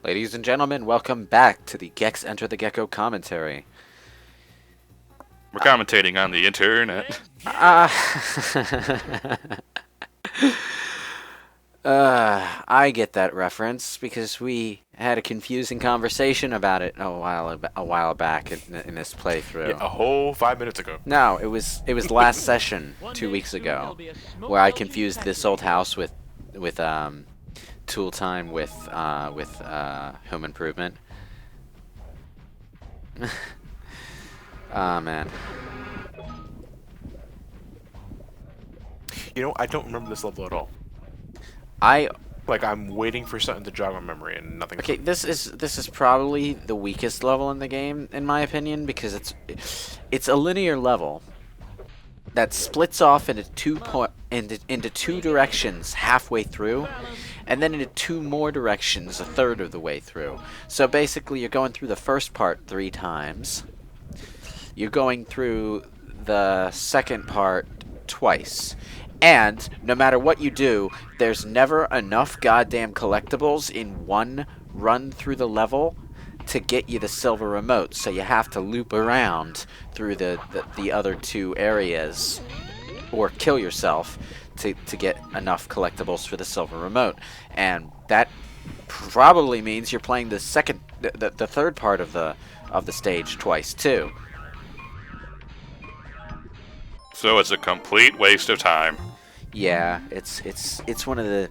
Ladies and gentlemen, welcome back to the Gex Enter the Gecko commentary. We're commentating on the internet. I get that reference because we had a confusing conversation about it a while back in this playthrough. Yeah, a whole 5 minutes ago. No, it was last session 2 weeks ago where I confused this old house with tool time with home improvement. Ah, man. You know, I don't remember this level at all. I'm waiting for something to jog my memory and nothing. Okay, this is probably the weakest level in the game, in my opinion, because it's a linear level that splits off into two directions halfway through, and then into two more directions a third of the way through. So basically, you're going through the first part 3 times. You're going through the second part twice. And no matter what you do, there's never enough goddamn collectibles in one run through the level to get you the silver remote. So you have to loop around through the other 2 areas or kill yourself to get enough collectibles for the silver remote. And that probably means you're playing the third part of the stage twice too. So it's a complete waste of time. Yeah, it's one of the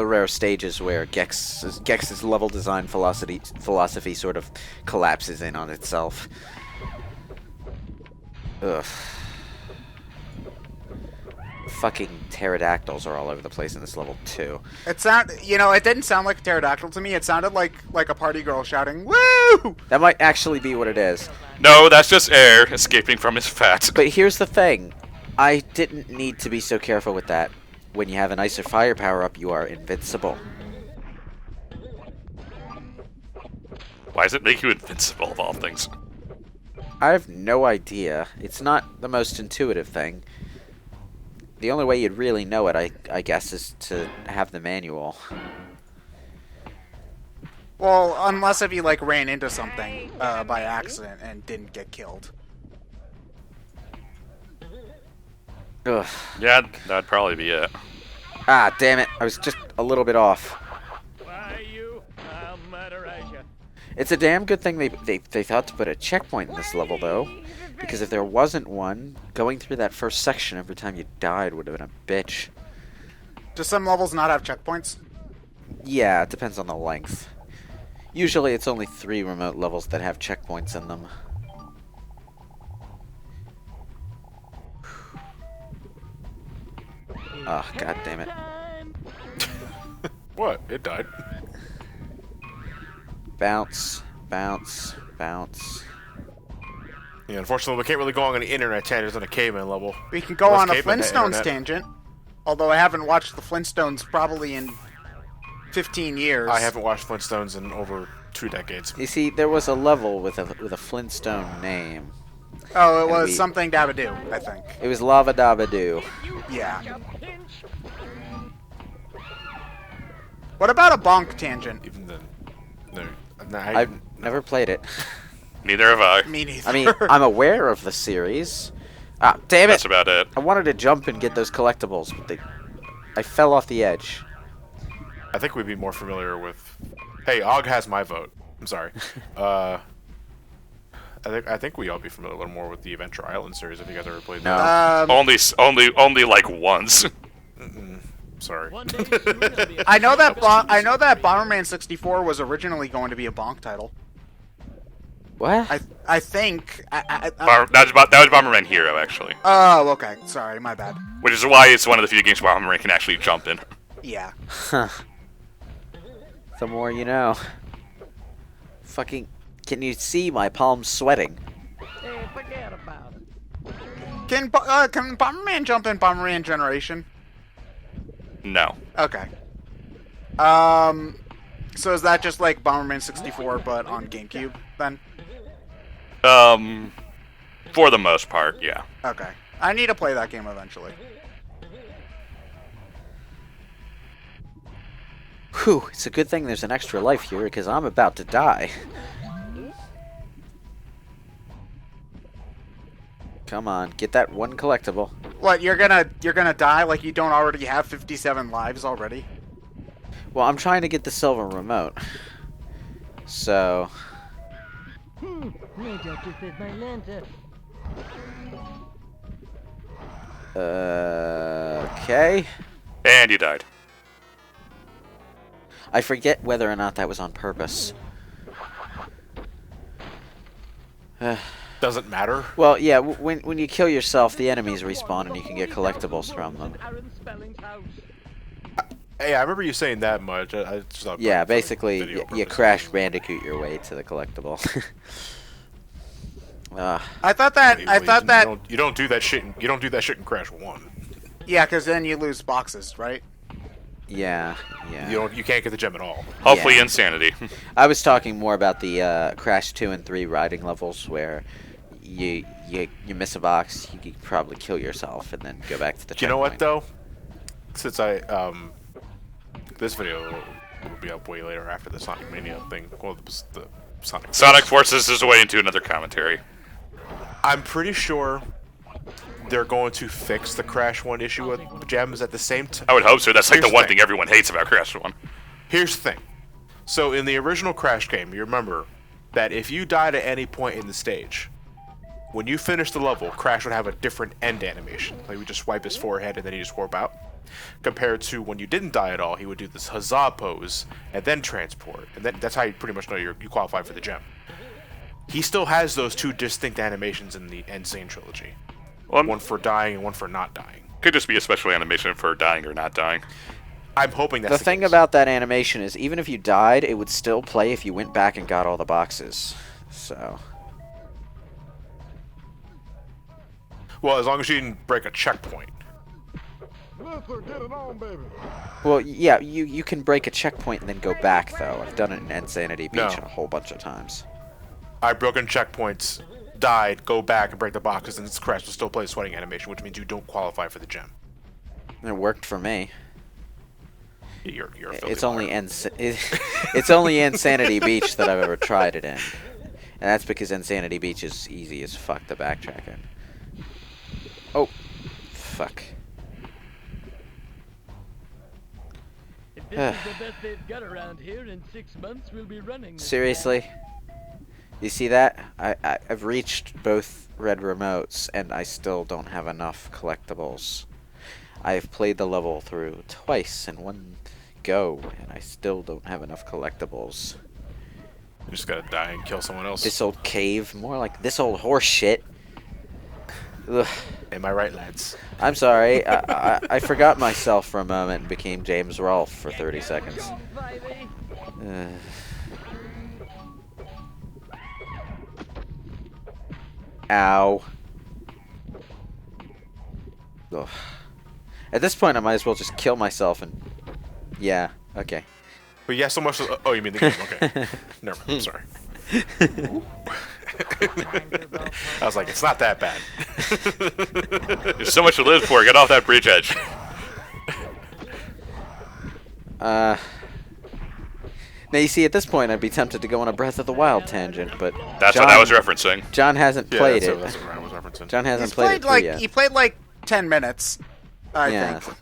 rare stages where Gex's level design philosophy sort of collapses in on itself. Ugh. Fucking pterodactyls are all over the place in this level too. It didn't sound like a pterodactyl to me. It sounded like a party girl shouting, "Woo!" That might actually be what it is. No, that's just air escaping from his fat. But here's the thing. I didn't need to be so careful with that. When you have an ice or fire power up, you are invincible. Why does it make you invincible of all things? I have no idea. It's not the most intuitive thing. The only way you'd really know it, I guess, is to have the manual. Well, unless if you ran into something by accident and didn't get killed. Ugh. Yeah, that'd probably be it. Ah, damn it. I was just a little bit off. It's a damn good thing they thought to put a checkpoint in this level, though. Because if there wasn't one, going through that first section every time you died would have been a bitch. Do some levels not have checkpoints? Yeah, it depends on the length. Usually it's only 3 remote levels that have checkpoints in them. Oh, god damn it. What? It died. Bounce, bounce, bounce. Yeah, unfortunately, we can't really go on an internet tangent on a caveman level. We can go on a caveman Flintstones internet. tangent. Although I haven't watched the Flintstones probably in 15 years. I haven't watched Flintstones in over 2 decades. You see, there was a level with a Flintstone name. Oh, it was something Dabba-Doo, I think. It was Lava Dabba Doo. Yeah. What about a bonk tangent? Even then, no. I've never played it. Neither have I. Me neither. I mean, I'm aware of the series. Ah, damn it! That's about it. I wanted to jump and get those collectibles, but I fell off the edge. I think we'd be more familiar with... Hey, Og has my vote. I'm sorry. I think we all be familiar a little more with the Adventure Island series if you guys ever played No. that. Only like once. Sorry. I know that Bomberman 64 was originally going to be a bonk title. What? I think. That was Bomberman Hero, actually. Oh, okay. Sorry, my bad. Which is why it's one of the few games where Bomberman can actually jump in. Yeah. Huh. The more you know. Fucking... Can you see my palms sweating? Hey, forget about it. Can Bomberman jump in Bomberman Generation? No. Okay. So is that just like Bomberman 64 but on GameCube then? For the most part, yeah. Okay. I need to play that game eventually. Whew, it's a good thing there's an extra life here, because I'm about to die. Come on, get that one collectible. What, you're gonna die like you don't already have 57 lives already? Well, I'm trying to get the silver remote. So... Maybe I just did my lantern. Okay. And you died. I forget whether or not that was on purpose. Doesn't matter. Well, yeah, when you kill yourself, the enemies respawn and you can get collectibles from them. Aaron Spelling's house. Hey, I remember you saying that much. I just thought Yeah, for basically, video you purposes. Crash Bandicoot your way to the collectible. I thought that You don't do that shit. You don't do that shit in Crash 1. yeah, because then you lose boxes, right? yeah. You can't get the gem at all. Hopefully Yeah. insanity. I was talking more about the Crash 2 and 3 riding levels where you miss a box, you could probably kill yourself and then go back to the checkpoint. You know what though? Since this video will be up way later after the Sonic Mania thing. Well, the Sonic. Sonic forces his way into another commentary. I'm pretty sure they're going to fix the Crash 1 issue with gems at the same time. I would hope so. That's like Here's the one the thing. thing everyone hates about Crash 1. Here's the thing. So in the original Crash game, you remember that if you died at any point in the stage, when you finish the level, Crash would have a different end animation. Like, he would just wipe his forehead and then he just warp out. Compared to when you didn't die at all, he would do this huzzah pose and then transport. And then that's how you pretty much know you qualify for the gem. He still has those two distinct animations in the Insane trilogy. Well, One for dying and one for not dying. could just be a special animation for dying or not dying. I'm hoping that's The thing case. about that animation is even if you died, it would still play if you went back and got all the boxes. So... Well, as long as you didn't break a checkpoint. Well, yeah, you can break a checkpoint and then go back, though. I've done it in Insanity Beach No. a whole bunch of times. I've broken checkpoints, died, go back and break the boxes, and this Crash will still play a sweating animation, which means you don't qualify for the gem. It worked for me. You're a filthy It's only liar. it's only Insanity Beach that I've ever tried it in, and that's because Insanity Beach is easy as fuck to backtrack in. Oh, fuck. If this is the best they've got around here, in 6 months we'll be running. this Seriously? You see that? I've reached both red remotes, and I still don't have enough collectibles. I've played the level through twice in one go, and I still don't have enough collectibles. You just gotta die and kill someone else. This old cave, more like this old horse shit. Ugh. Am I right, lads? I'm sorry, I forgot myself for a moment and became James Rolfe for 30 seconds. baby. Ow. Ugh. At this point, I might as well just kill myself and... Yeah, okay. But yeah, so much. Oh, you mean the game? Okay. Never mind. I'm sorry. I was like, it's not that bad. There's so much to live for. Get off that bridge edge. Now, you see, at this point, I'd be tempted to go on a Breath of the Wild tangent, but... That's what I was referencing. John hasn't Yeah, played that's it. what I was referencing. John hasn't He's played it played like yet. he played like 10 minutes, I Yeah. think.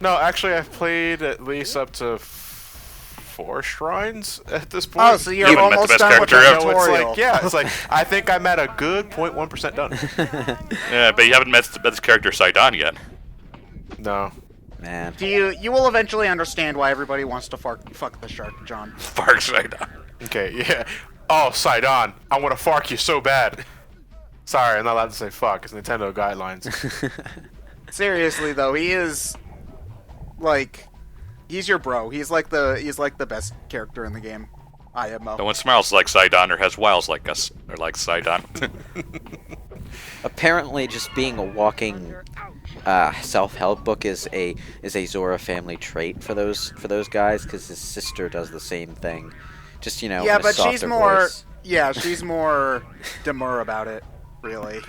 No, actually, I've played at least up to 4 shrines at this point. Oh, so you're You haven't met the almost best done with the character ever. So it's tutorial. like, yeah, it's like, I think I'm at a good 0.1% done. Yeah, but you haven't met this character Sidon yet. No. Man. You will eventually understand why everybody wants to fuck the shark, John. Fark Sidon. Okay, yeah. Oh, Sidon, I want to fark you so bad. Sorry, I'm not allowed to say fuck. It's Nintendo guidelines. Seriously though, he is like he's your bro. He's like the best character in the game. IMO. No one smiles like Sidon or has wiles like us, or like Sidon. Apparently, just being a walking self-help book is a Zora family trait for those guys, because his sister does the same thing. Just, you know, Yeah, in a but she's softer more voice. she's more demure about it, really.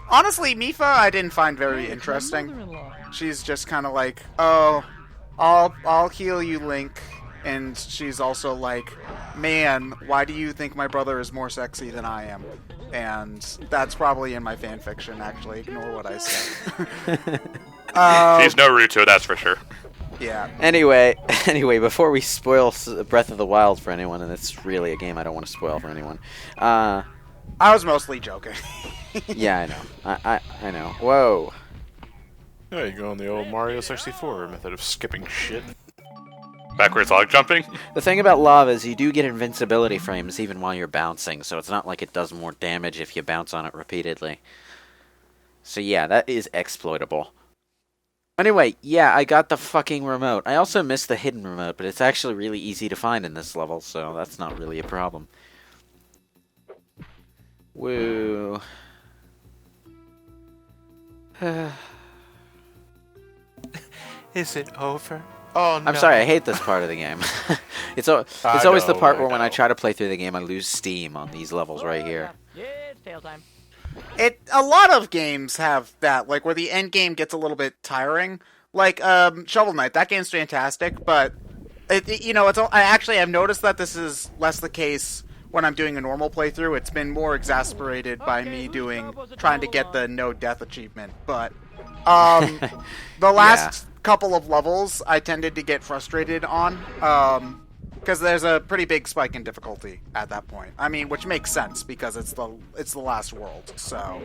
Honestly, Mifa I didn't find very Hey, it's my interesting. mother-in-law. She's just kind of like, oh, I'll heal you, Link. And she's also like, man, why do you think my brother is more sexy than I am? And that's probably in my fan fiction, actually. Ignore what I said. She's no Naruto, that's for sure. Yeah. Anyway, before we spoil Breath of the Wild for anyone, and it's really a game I don't want to spoil for anyone. I was mostly joking. Yeah, I know. I know. Whoa. Yeah, you go on the old Mario 64 method of skipping shit. Backwards log jumping? The thing about lava is you do get invincibility frames even while you're bouncing, so it's not like it does more damage if you bounce on it repeatedly. So yeah, that is exploitable. Anyway, yeah, I got the fucking remote. I also missed the hidden remote, but it's actually really easy to find in this level, so that's not really a problem. Woo. Is it over? Oh no. I'm sorry, I hate this part of the game. It's always the part where when I try to play through the game, I lose steam on these levels right here. Yeah, it's tail time. A lot of games have that, like where the end game gets a little bit tiring. Like Shovel Knight, that game's fantastic, but I've noticed that this is less the case when I'm doing a normal playthrough. It's been more exacerbated by me trying to get the no death achievement. But the last couple of levels, I tended to get frustrated on. Because there's a pretty big spike in difficulty at that point. I mean, which makes sense because it's the last world. So,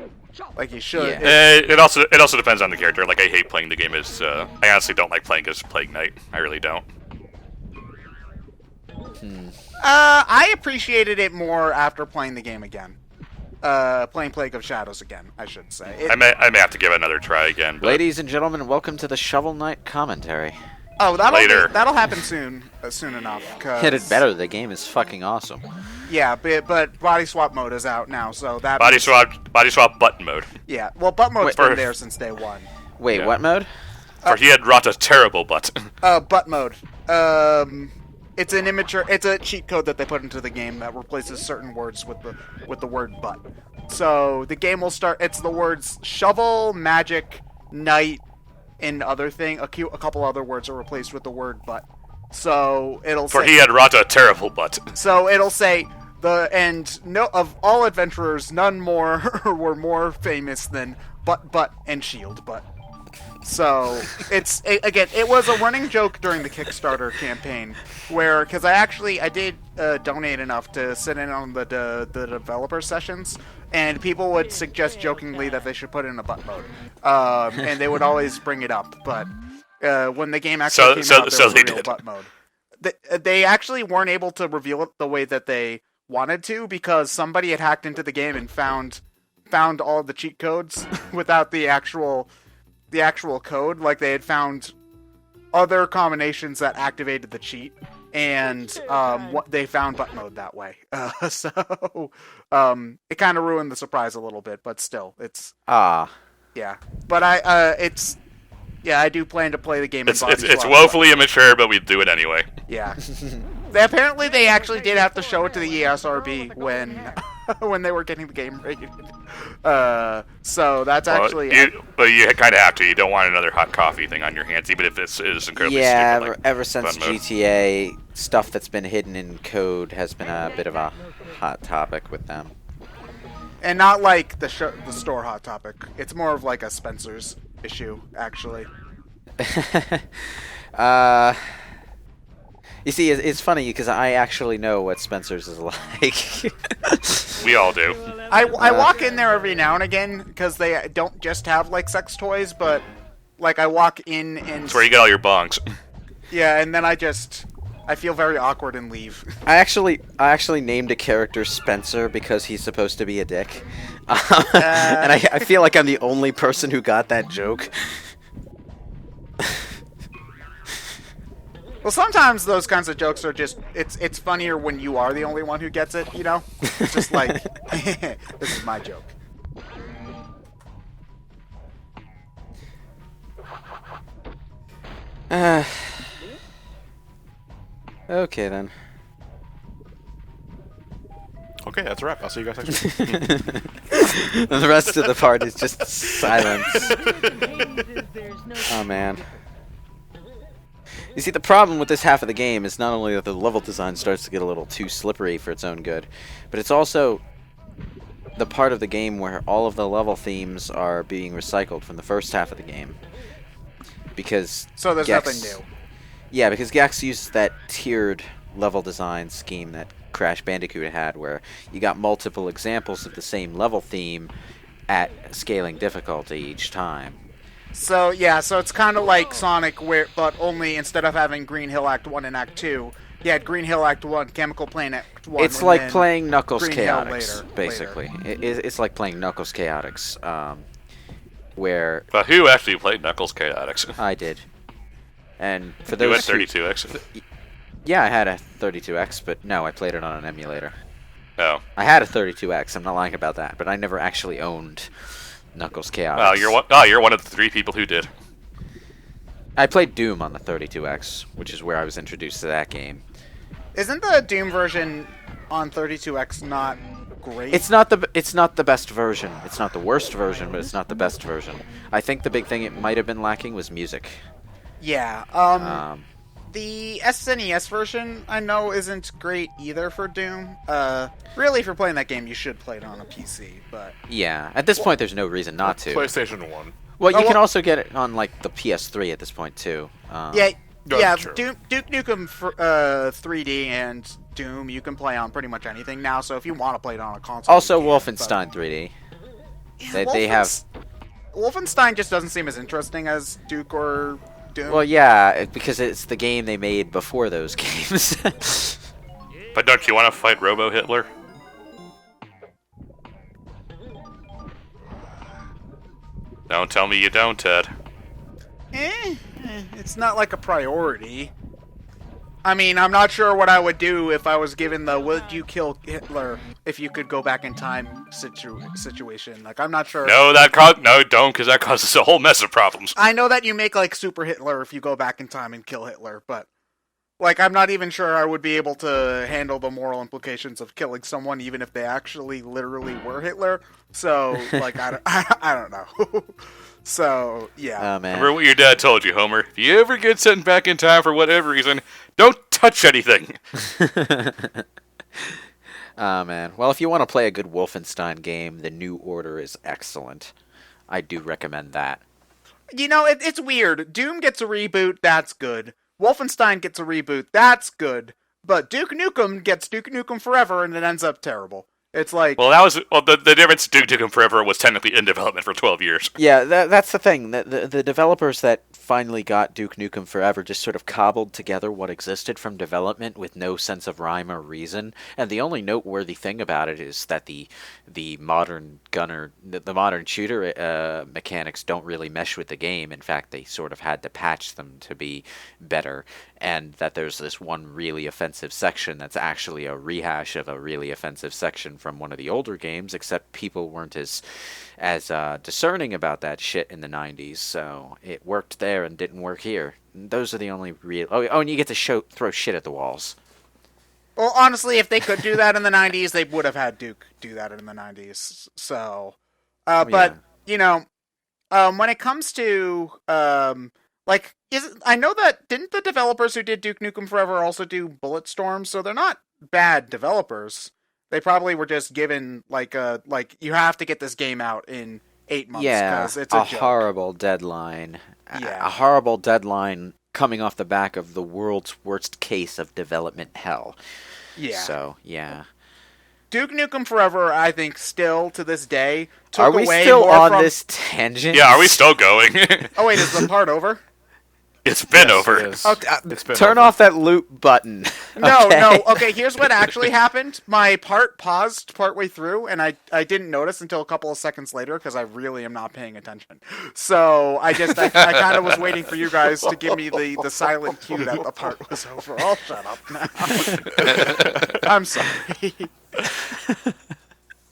like, you should. Yeah. It also depends on the character. Like, I hate playing the game as. I honestly don't like playing as Plague Knight. I really don't. I appreciated it more after playing the game again. Playing Plague of Shadows again, I should say. I may have to give it another try again. But... Ladies and gentlemen, welcome to the Shovel Knight commentary. Oh, Later. that'll happen soon enough. Hit it better. The game is fucking awesome. Yeah, but body swap mode is out now, so that body swap button mode. Yeah, well, butt mode's been there since day one. Wait, Yeah. what mode? For he had wrought a terrible butt. Butt mode. It's a cheat code that they put into the game that replaces certain words with the word butt. So the game will start. It's the words shovel, magic, knight, and other thing. A couple other words are replaced with the word butt. So it'll For say, he had wrought a terrible butt. So it'll say of all adventurers, none more were more famous than butt and shield butt. So it was a running joke during the Kickstarter campaign because I did donate enough to sit in on the developer sessions, and people would suggest jokingly that they should put in a butt mode, and they would always bring it up. But when the game actually came out, there was a real butt mode. They actually weren't able to reveal it the way that they wanted to because somebody had hacked into the game and found all the cheat codes without the actual code. Like, they had found other combinations that activated the cheat, and they found butt mode that way. So it kind of ruined the surprise a little bit, but still, it's yeah. But I do plan to play the game. It's woefully immature, but we do it anyway. Yeah. Apparently, they actually did have to show it to the ESRB when they were getting the game rated. So that's actually. But you kind of have to. You don't want another hot coffee thing on your hands, even if this is incredibly stupid. Like ever since GTA, stuff that's been hidden in code has been a bit of a hot topic with them. And not like the store hot topic. It's more of like a Spencer's issue, actually. You see, it's funny because I actually know what Spencer's is like. We all do. I walk in there every now and again because they don't just have like sex toys, but like I walk in and That's where you get all your bongs. Yeah, and then I feel very awkward and leave. I actually named a character Spencer because he's supposed to be a dick, and I feel like I'm the only person who got that joke. Well, sometimes those kinds of jokes are just it's funnier when you are the only one who gets it, you know? It's just like this is my joke. Okay then. Okay, that's a wrap. I'll see you guys next week. The rest of the part is just silence. Oh man. You see, the problem with this half of the game is not only that the level design starts to get a little too slippery for its own good, but it's also the part of the game where all of the level themes are being recycled from the first half of the game. Because So there's Gex, nothing new. Yeah, because Gex uses that tiered level design scheme that Crash Bandicoot had, where you got multiple examples of the same level theme at scaling difficulty each time. So yeah, so it's kind of like Sonic, but only instead of having Green Hill Act 1 and Act 2, you had Green Hill Act 1, Chemical Plane Act 1. It's like playing Knuckles Green Hill Chaotix, basically. It's like playing Knuckles Chaotix, where... But who actually played Knuckles Chaotix? I did. And for You those had 32X? Yeah, I had a 32X, but no, I played it on an emulator. Oh. I had a 32X, I'm not lying about that, but I never actually owned Knuckles Chaotix. You're one of the 3 people who did. I played Doom on the 32X, which is where I was introduced to that game. Isn't the Doom version on 32X not great? It's not the best version. It's not the worst version, but it's not the best version. I think the big thing it might have been lacking was music. Yeah. The SNES version I know isn't great either for Doom. Really, if you're playing that game, you should play it on a PC. But yeah, at this point, there's no reason not to. PlayStation 1. Well, you can also get it on like the PS3 at this point too. Yeah, true. Duke Nukem 3D and Doom you can play on pretty much anything now. So if you want to play it on a console, Also, you can, Wolfenstein 3D. but... They have. Wolfenstein just doesn't seem as interesting as Duke or Doom. Well, yeah, because it's the game they made before those games. But don't you want to fight Robo Hitler? Don't tell me you don't, Ted. It's not like a priority. I mean, I'm not sure what I would do if I was given the "would you kill Hitler if you could go back in time" situation. Like, I'm not sure. No, don't, because that causes a whole mess of problems. I know that you make like Super Hitler if you go back in time and kill Hitler, but like, I'm not even sure I would be able to handle the moral implications of killing someone, even if they actually literally were Hitler. So, like, I don't know. So, yeah. Oh man. Remember what your dad told you, Homer? If you ever get sent back in time for whatever reason, don't touch anything. Oh man. Well, if you want to play a good Wolfenstein game, The New Order is excellent. I do recommend that. You know, it's weird. Doom gets a reboot, that's good. Wolfenstein gets a reboot, that's good. But Duke Nukem gets Duke Nukem Forever, and it ends up terrible. It's like... Well, the difference Duke Nukem Forever was technically in development for 12 years. Yeah, that's the thing. The developers that finally got Duke Nukem Forever just sort of cobbled together what existed from development with no sense of rhyme or reason. And the only noteworthy thing about it is that the modern modern shooter mechanics don't really mesh with the game. In fact, they sort of had to patch them to be better. And that there's this one really offensive section that's actually a rehash of a really offensive section from one of the older games, except people weren't as discerning about that shit in the 90s, so it worked there and didn't work here. Those are the only real... Oh, and you get to throw shit at the walls. Well, honestly, if they could do that in the 90s, they would have had Duke do that in the 90s. So, but, you know, when it comes to, I know that, didn't the developers who did Duke Nukem Forever also do Bulletstorm? So they're not bad developers. They probably were just given, you have to get this game out in 8 months. Yeah, it's a joke. Horrible deadline. Yeah. A horrible deadline coming off the back of the world's worst case of development hell. Yeah. So, yeah. Duke Nukem Forever, I think, still to this day, took Are we away still more on from... this tangent? Yeah, are we still going? Oh, wait, is the part over? It's been Yes, over. it is. Okay. It's been Turn over. off that loop button. No, okay, here's what actually happened. My part paused partway through, and I didn't notice until a couple of seconds later, because I really am not paying attention. So, I kind of was waiting for you guys to give me the silent cue that the part was over. I'll shut up now. I'm sorry.